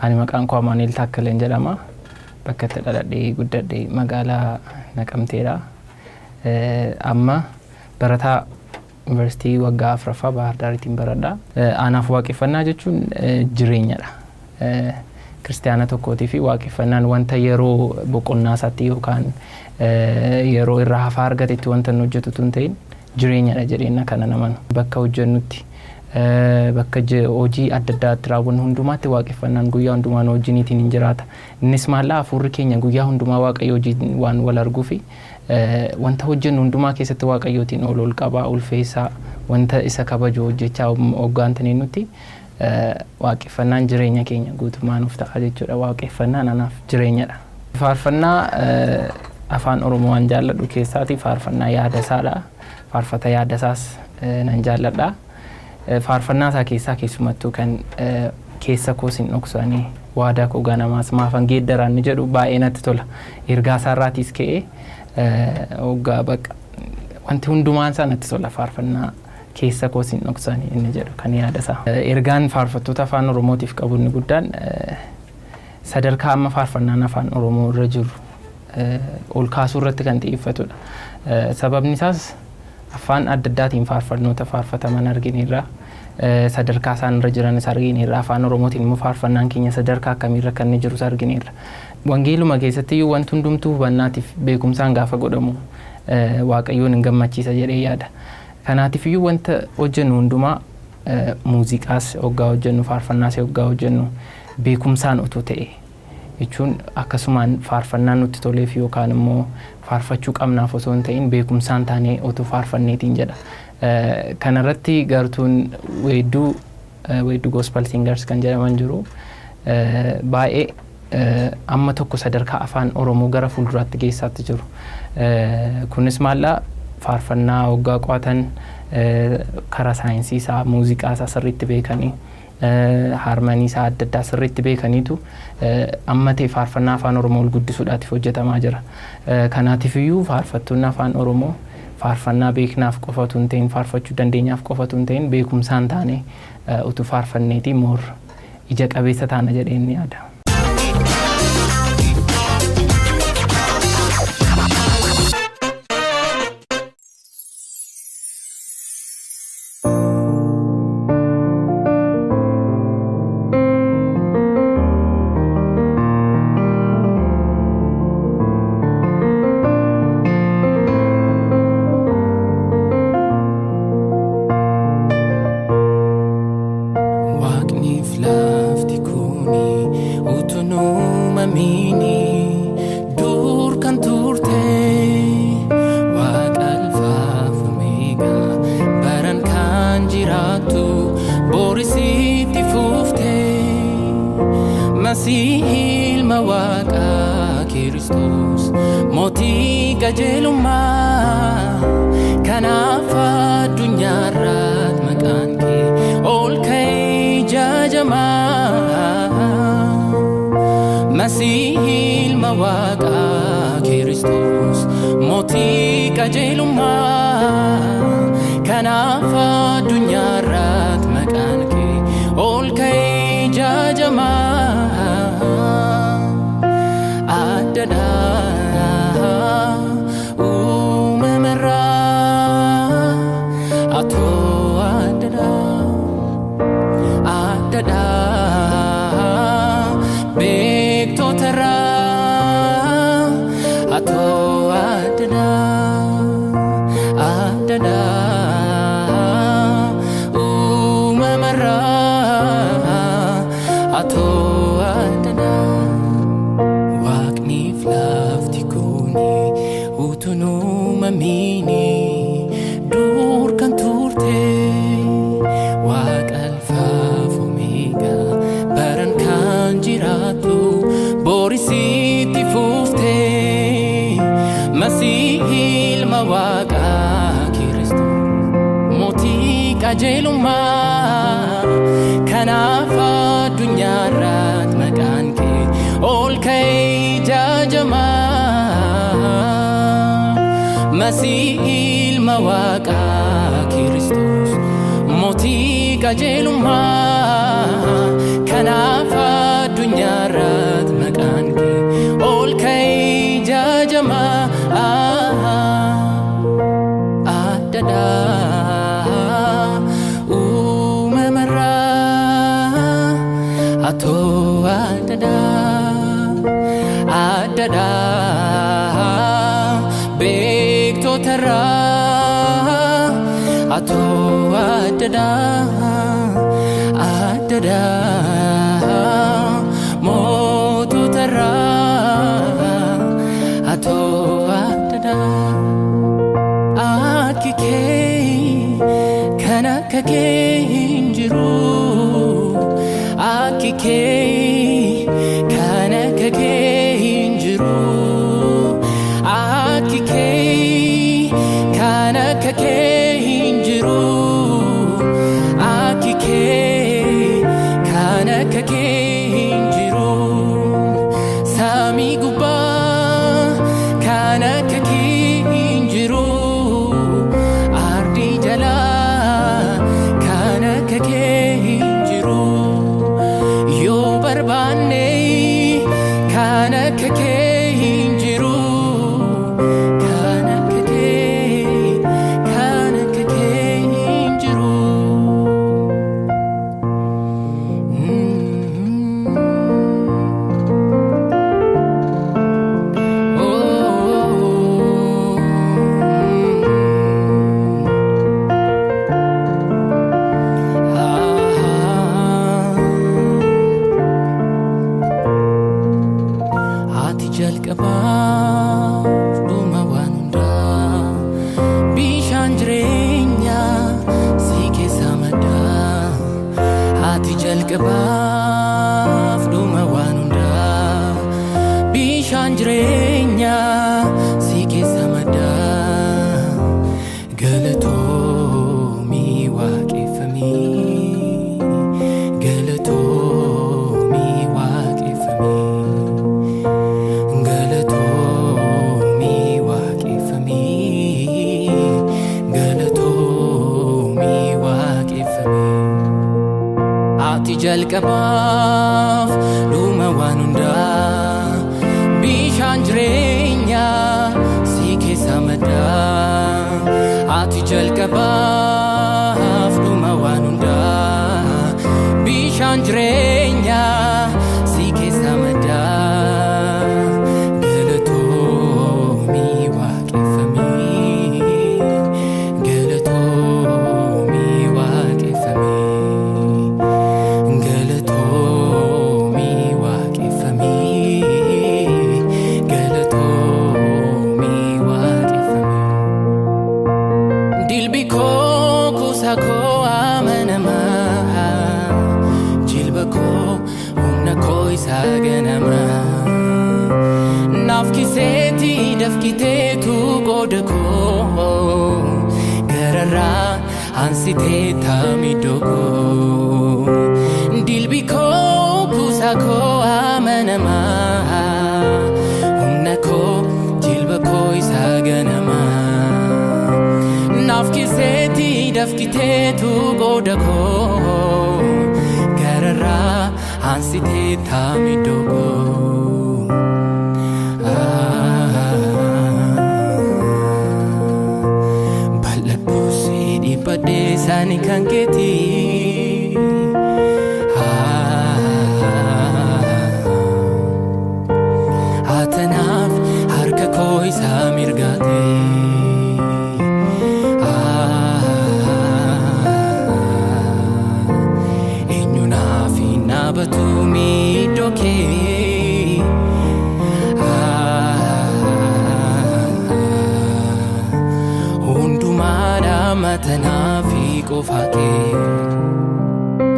Ani maqaan koo Amaaneel Taakkaleen jedhama. Bakka itti dhaladhee guddadhee magaalaa Naqamteedha. Amma barataa Yuunivarsiitii waggaa 4ffaa Baahar Daariitiin baradha. Anaaf waaqeffannaa jechuun jireenyadha. Kiristaana tokkootii fi waaqeffannaan wanta yeroo boqonnaa isaatti yookaan yeroo irraa hafaa argatetti wanta nu hojjetu tun ta'in jireenyadha jedheenya kana namanu. Bakka hojjennutti bakka hojii adda addaatti raawwannu hundumaatti waaqeffannaan guyyaa hundumaan hojiiniitiin hin jiraata. Innis maallaa hafuurri keenya guyyaa hundumaa waaqayyo hojiin waan wal arguu fi wanta hojjennu hundumaa keessatti waaqayyootiin ol qabaa ulfeessaa wanta isa kabaju hojjechaa hoggaantanii nuti waaqeffannaan jireenya keenya guutumaan of ta'a jechuudha. Waaqeffannaan anaaf jireenyadha. Faarfannaa afaan Oromoo waan jaalladhu keessaati faarfannaa yaadasaadha. Faarfata yaadasaas nan jaalladha. Faarfannaa isaa keessaa keessumattuu kan keessa koo sin dhoksanii waadaa koo ganamaas maafan geeddaraan ni jedhu baay'ee natti tola. Ergaa isaarraatiis ka'ee hoggaa bakka wanti hundumaan isaa natti tola faarfannaa keessa koo sin dhoksanii inni jedhu kan yaadasaa. Ergaan faarfattoota afaan Oromootiif qabu inni guddaan sadarkaa amma faarfannaan afaan Oromoo irra jiru ol kaasuu irratti kan xiyyeeffatudha. Sababni isaas afaan adda addaatiin faarfannoota faarfataman argineerra sadarkaa isaan irra jiranis argineerra afaan Oromootiin immoo faarfannaan keenya sadarkaa akkamiirra kan inni jirus argineerra. Wangeeluma keessatti wanti hundumtuu hubannaatiif beekumsaan gaafa godhamu waaqayyoon hin gammachiisa jedhee yaada. Kanaatiif iyyuu wanta hojjennu hundumaa muuziqaas hoggaa hojjennu faarfannaas hoggaa hojjennu beekumsaan utuu ta'e jechuun akkasumaan faarfannaan nutti toleef yookaan immoo faarfachuu qabnaaf osoo hin ta'in beekumsaan taanee utuu faarfanneetiin jedha. Kanarratti gartuun weedduu gospel singers kan jedhaman jiru baay'ee amma tokko sadarkaa afaan Oromoo gara fuulduraatti geessaatti jiru. Kunis maallaa faarfannaa hoggaa qo'atan karaa saayinsii isaa muuziqaa isaa sirriitti beekanii harmanii isaa adda addaa sirriitti beekaniitu amma ta'e faarfannaa afaan Oromoo ol guddisuudhaatiif hojjetamaa jira. Kanaatiif iyyuu faarfattoonni afaan Oromoo faarfannaa beeknaaf qofatu hin ta'in faarfachuu dandeenyaaf qofatu hin ta'in beekumsaan taane utuu faarfanneetii moor ija qabeessa taana jedheen yaada. Ilma Waaqa Kiristoos mootii qajeelummaa kanaaf addunyaarratti maqaan kee ol ka'ee jajamaa. Masiihii ilma Waaqa Kiristoos mootii qajeelummaa kanaaf addunyaarratti maqaan kee ol ka'ee jajamaa. Qajeelummaa kanaaf addunyaarratti maqaan kee ol ka'ee jajamaa. Masiihii ilma Waaqa Kiristoos mootii qajeelummaa kanaaf addunyaarratti addunyaa irratti maqaan kee ol ka'ee jaajama. Addadha uumamarraa atoo addadha addadha beektotarraa atoo addadha addadha moototarraa atoo addadha. Akki kee kan akka kee hin jiru, akki kee kan akka kee hin jiru, akki kee kan akka kee hin jiru, akki kee kan akka kee hin jiru. Samii gubbaa kan akka kee hin jiru, ardii jalaa kan akka kee hin jiru. Yoo barbaanne kan akka kee hin jiru, kan akka kee kan akka kee hin jiru. Ati jalqabaa dhuma waan hundaa, bishaan jireenyaa si keessa maddaa. Ati jalqabaa dhuma waan hundaa, bishaan jireenyaa si keessa maddaa. Galatoomii waaqeffamii, galatoomii waaqeffamii, galatoomii waaqeffamii, galatoomii waaqeffamii. Ati jalqabaaf dhuma waan hundaa, bishaan jireenyaa si keessa maddaa. Ati jalqabaaf dhuma waan hundaa, bishaan jireenyaa si keessa maddaa. Galatoomii waaqeffamii, galatoomii waaqeffamii, galatoomii waaqeffamii, galatoomii waaqeffamii. Dilbi koo kuusaa koo amanamaa, jilba koo humna koo isaa ganamaa. Naaf kiseetti dafkiteetu qooda koo, gararraa ansitee taamiddoo koo. Dilbi koo kuusaa koo amanamaa, humna koo jilba koo isaa ganamaa. Naaf kiseetti dafkiteetu qooda koo, gararraa ansitee taamiddoo koo. Bal'adhuu si dhiphadhee isaanii kan keetii. Atanaaf harka koo isaa mirgaatee. Eenyunaaf hin dhaabatu miidhoo kee. Hundumaadhaan matanaaf qofaa kee,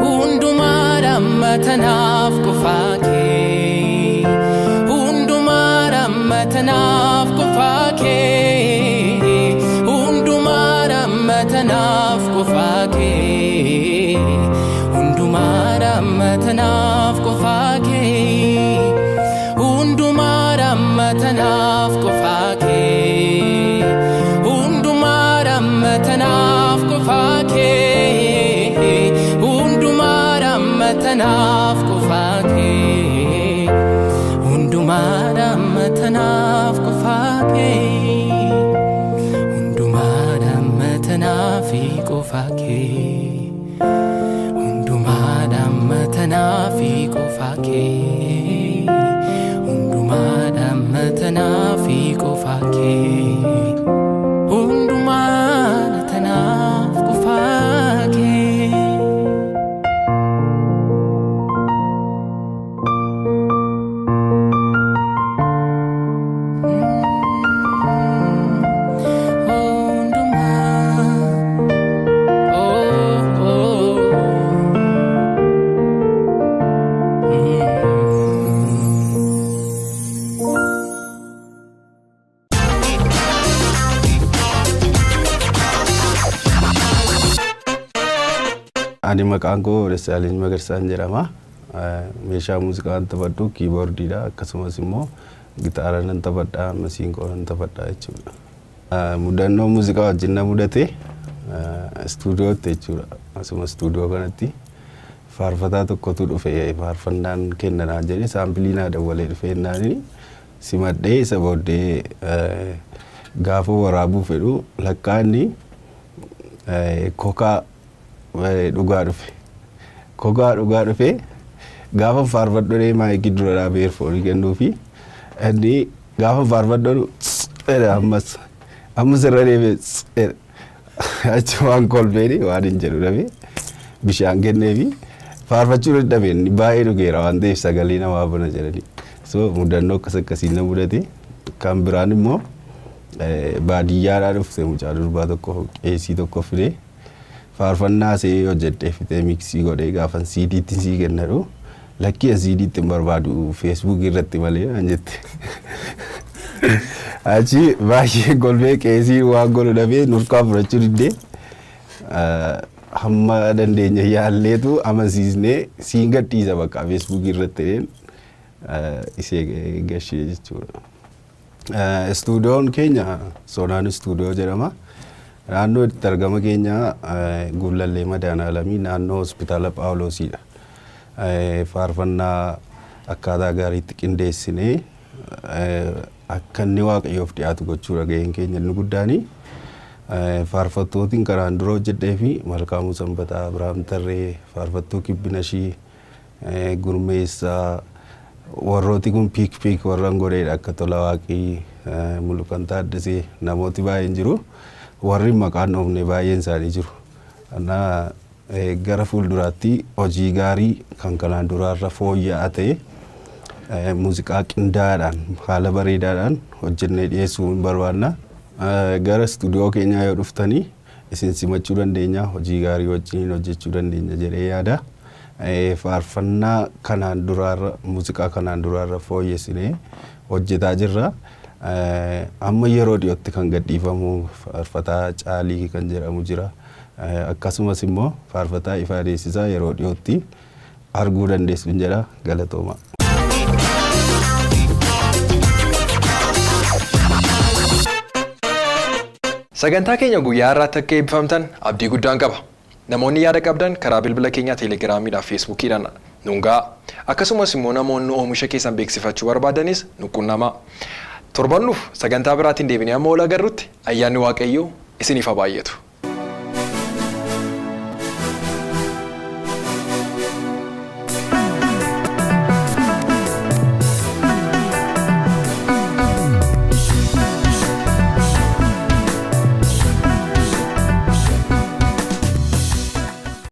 hundumaadhaan matanaaf qofaa kee, hundumaadhaan matanaaf qofaa kee, hundumaadhaan matanaaf qofaa kee, hundumaadhaan matanaaf qofaa kee, hundumaadhaan matanaaf qofaa kee, hundumaadhaan matanaaf qofaa kee, hundumaadhaan matanaaf qofaa kee. tanaaf qofaa kee hundumaadhaan matanaaf qofaa kee hundumaadhaan matanaaf qofaa kee hundumaadhaan matanaaf qofaa kee hundumaadhaan tanaaf qofaa kee. Ani maqaan koo Dassaaleny Magarsaan jedhama. Meeshaa muuziqaa taphadhu kiiboordiidha akkasumas immoo gitaara nan taphadha masiinqoo nan taphadha jechuudha. Mudannoo muuziqaa wajjin na mudate istuudiyootti jechuudha. Asuma istuudiyoo kanatti faarfataa tokkotu dhufe faarfannaan kennanaa jedhe saampilii naa dawwalee dhufe naani simadhee isa booddee gaafa waraabuu fedhu lakkaanni kokaa dhugaa dhufe. Kokaa dhugaa dhufe gaafa faarfadhoo maayikii dura dhaabee eerfoonii kennuufi inni gaafa faarfadhoo ammas irra deebi'ee achumaan kolfeeni waan hin jedhu dhabe bishaan kenneefi faarfachuu dadhabe inni baay'ee dhugeera waan ta'eef sagalee namaa bona jedhani. So mudannoo akkasii na mudate. Kan biraan immoo baadiyyaadhaa dhufte mucaa durbaa tokko qeesii tokko fidee faarfannaa see hojjedhee fitee miksii godhee gaafan CD'tti sii kennadhu lakkii CD'tti hin barbaadu Facebook irratti malee naan jette. Achi baay'ee golbee qeesii waan godhu dhabee nurkaa fudhachuu diddee hamma dandeenya yaalleetu amansiisnee siin gadhiisa bakka Facebook irratti isee gashee jechuudha. Istuudiyoon keenya Soonaan istuudiyoo jedhama. Naannoo itti argama keenya Gullallee Madaanaalamii naannoo hospitaala Phaawulosiidha. Faarfannaa akkaataa gaariitti qindeessinee akka inni Waaqayyoof dhiyaatu gochuudha gaheen keenya inni guddaani. Faarfattootiin karaan dura hojjedhee fi Malkaamuu Sanbataa, Abiraam Tarree, Faarfattuu Kibbinashii, Gurmeessaa warrooti kun piik warran godheedha akka Tola Waaqii, Muluqan Taaddasee namooti baay'een jiru. Warri maqaan dhoofne baay'een isaanii jiru. Anaa gara fuulduraatti hojii gaarii kan kanaan duraarra fooyya'aa ta'e muuziqaa qindaa'aadhaan haala bareedaadhaan hojjennee dhiyeessuu hin barbaanna. Gara istuudiyoo keenyaa yoo dhuftanii isin simachuu dandeenya hojii gaarii wajjin hojjechuu dandeenya jedhee yaada. Faarfannaa kanaan duraarra muuziqaa kanaan duraarra fooyyessinee hojjetaa jirra. Amma yeroo dhiyootti kan gadhiifamu faarfataa Caalii kan jedhamu jira. Akkasumas immoo faarfataa Ifaa Deessisaa yeroo dhiyootti arguu dandeessu jedha. Galatooma. Sagantaa keenya guyyaa irratti akka eebbifamtan abdii guddaan qaba. Namoonni yaada qabdan karaa bilbila keenyaa Teelegiraamiidhaan Feesbuukiidhaan nungaa akkasumas immoo namoonni oomisha keessan beeksifachuu barbaadanis nu qunnamaa. Torbannuuf sagantaa biraatiin deebinee amma ol agarrutti ayyaanni Waaqayyoo isiniif haa baay'atu.